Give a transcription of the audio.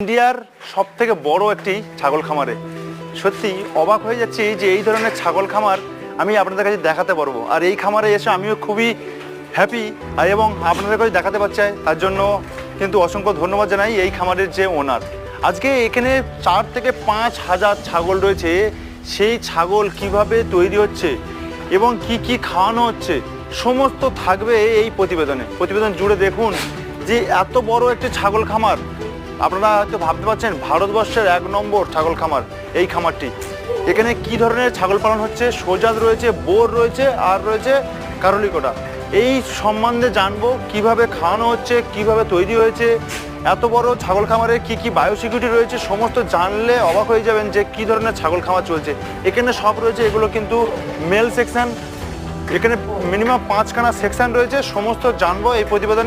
ইন্ডিয়ার সবথেকে বড় একটি ছাগল খামারে সত্যি অবাক হয়ে যাচ্ছি যে এই ধরনের ছাগল খামার আমি আপনাদের কাছে দেখাতে পারবো। আর এই খামারে এসে আমিও খুবই হ্যাপি এবং আপনাদের কাছে দেখাতে পারছি, তার জন্য কিন্তু অসংখ্য ধন্যবাদ জানাই এই খামারের যে ওনার। আজকে এখানে 4 থেকে 5 হাজার ছাগল রয়েছে। সেই ছাগল কিভাবে তৈরি হচ্ছে এবং কি কি খাওয়ানো হচ্ছে সমস্ত থাকবে এই প্রতিবেদন জুড়ে দেখুন যে এত বড় একটি ছাগল খামার। আপনারা হয়তো ভাবতে পারছেন ভারতবর্ষের 1 নম্বর ছাগল খামার এই খামারটি। এখানে কি ধরনের ছাগল পালন হচ্ছে, সোজাত রয়েছে, বোর রয়েছে, আর রয়েছে কারলিকটা। এই সম্বন্ধে জানবো কিভাবে খাওয়ানো হচ্ছে, কিভাবে তৈরি হয়েছে, এত বড় ছাগল খামারে কি কি বায়োসিকিউরিটি রয়েছে সমস্ত জানলে অবাক হয়ে যাবেন যে কি ধরনের ছাগল খামার চলছে। এখানে সব রয়েছে, এগুলো কিন্তু মেল সেকশন। এখানে মিনিমাম 5খানা সেকশন রয়েছে, সমস্ত জানবো এই প্রতিবেদনে।